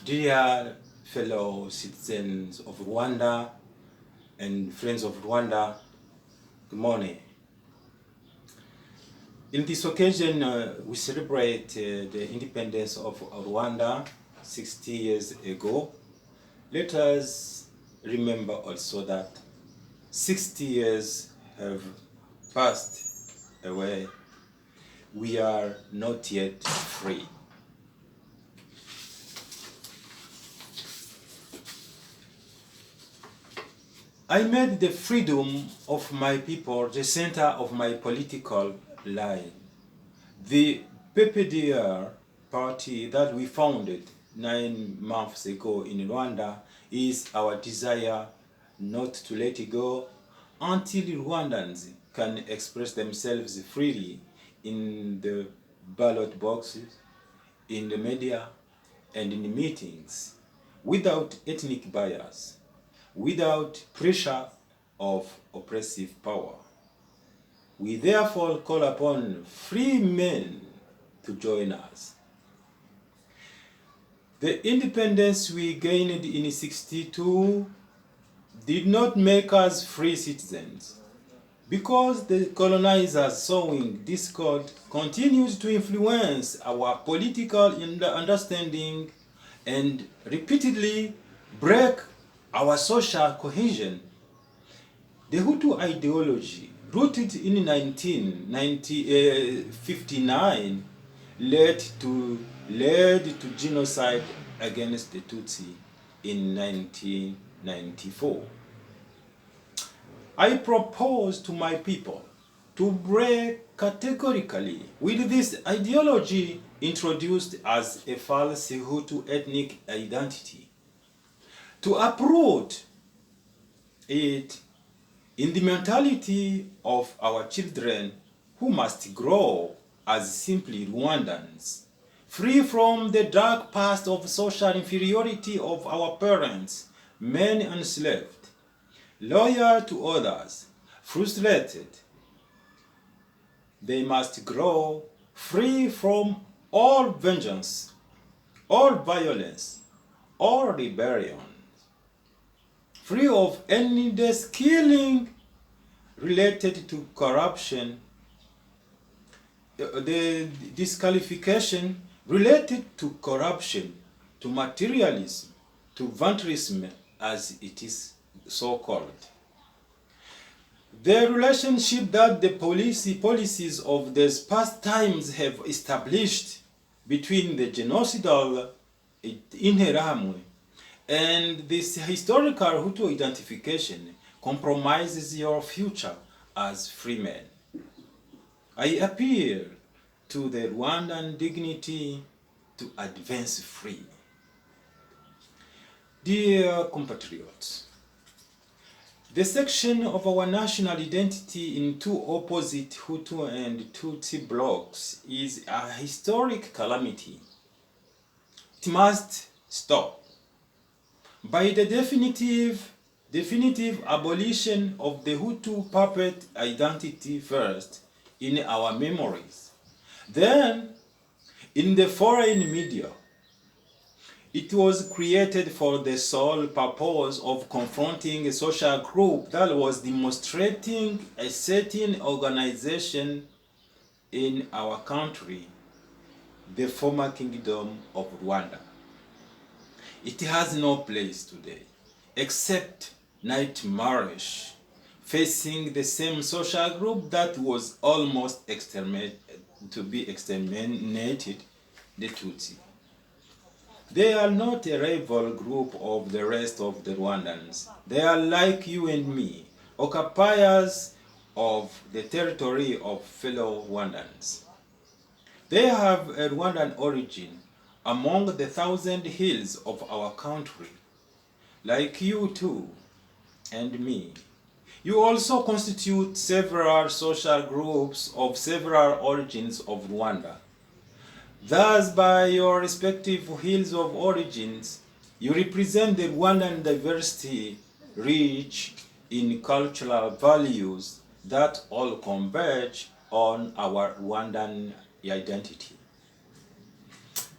Dear fellow citizens of Rwanda and friends of Rwanda, good morning. In this occasion, we celebrate the independence of Rwanda 60 years ago. Let us remember also that 60 years have passed away. We are not yet free. I made the freedom of my people the center of my political life. The PPDR party that we founded 9 months ago in Rwanda is our desire not to let it go until Rwandans can express themselves freely in the ballot boxes, in the media, and in meetings without ethnic bias, without pressure of oppressive power. We therefore call upon free men to join us. The independence we gained in 62 did not make us free citizens, because the colonizers sowing discord continued to influence our political understanding and repeatedly break our social cohesion. The Hutu ideology, rooted in 1959, led to genocide against the Tutsi in 1994. I propose to my people to break categorically with this ideology introduced as a false Hutu ethnic identity, to uproot it in the mentality of our children, who must grow as simply Rwandans, free from the dark past of social inferiority of our parents, men enslaved, loyal to others, frustrated. They must grow free from all vengeance, all violence, all rebellion, free of any needless killing related to corruption, the disqualification related to corruption, to materialism, to vampirism, as it is so called. The relationship that the policies of these past times have established between the genocidal Interahamwe and this historical Hutu identification compromises your future as free men. I appeal to the Rwandan dignity to advance free. Dear compatriots, the section of our national identity in two opposite Hutu and Tutsi blocks is a historic calamity. It must stop. By the definitive abolition of the Hutu puppet identity first in our memories, then in the foreign media. It was created for the sole purpose of confronting a social group that was demonstrating a certain organization in our country, the former kingdom of Rwanda. It has no place today, except nightmarish, facing the same social group that was almost exterminated, the Tutsi. They are not a rival group of the rest of the Rwandans. They are like you and me, occupiers of the territory of fellow Rwandans. They have a Rwandan origin among the 1,000 hills of our country, like you too, and me. You also constitute several social groups of several origins of Rwanda. Thus, by your respective hills of origins, you represent the Rwandan diversity rich in cultural values that all converge on our Rwandan identity.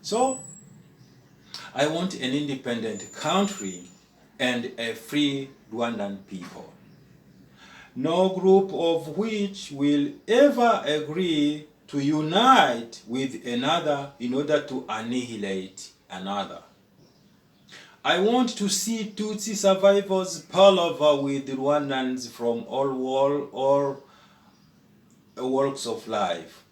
So, I want an independent country and a free Rwandan people. No group of which will ever agree to unite with another in order to annihilate another. I want to see Tutsi survivors palaver with Rwandans from all walks of life,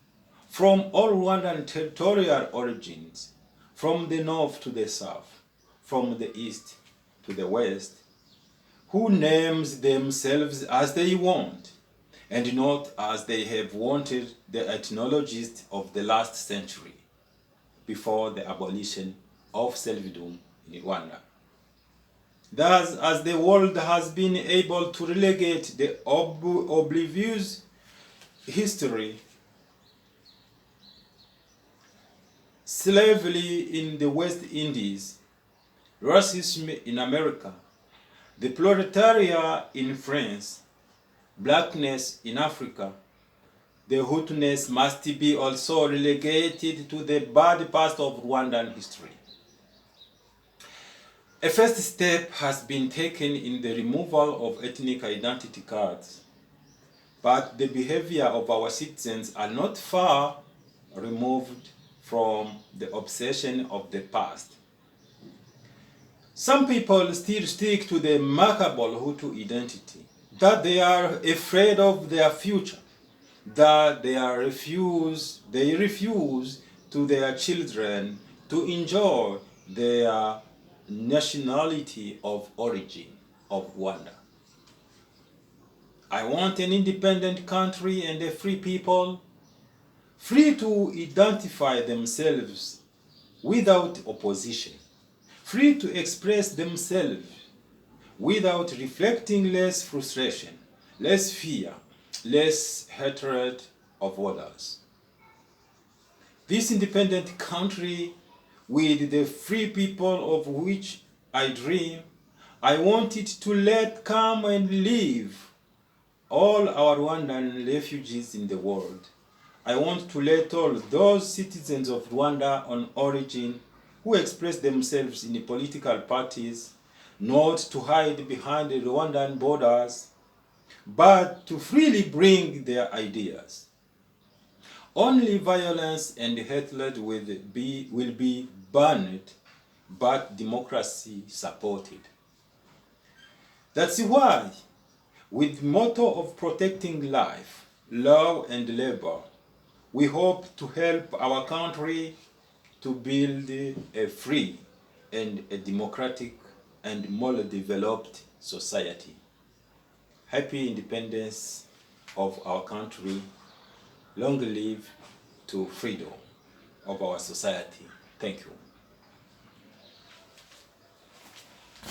from all Rwandan territorial origins, from the north to the south, from the east to the west, who names themselves as they want, and not as they have wanted the ethnologists of the last century, before the abolition of serfdom in Rwanda. Thus, as the world has been able to relegate the oblivious history, slavery in the West Indies, racism in America, the proletariat in France, blackness in Africa, the Hutuness must be also relegated to the bad past of Rwandan history. A first step has been taken in the removal of ethnic identity cards, but the behavior of our citizens are not far removed from the obsession of the past. Some people still stick to the remarkable Hutu identity, that they are afraid of their future, that they refuse to their children to enjoy their nationality of origin of Rwanda. I want an independent country and a free people, free to identify themselves without opposition, free to express themselves without reflecting less frustration, less fear, less hatred of others. This independent country with the free people of which I dream, I want it to let come and live all our Rwandan refugees in the world. I want to let all those citizens of Rwanda on origin who express themselves in the political parties not to hide behind the Rwandan borders, but to freely bring their ideas. Only violence and hatred will be banned, but democracy supported. That's why, with the motto of protecting life, love and labor, we hope to help our country to build a free and a democratic and more developed society. Happy independence of our country. Long live to freedom of our society. Thank you.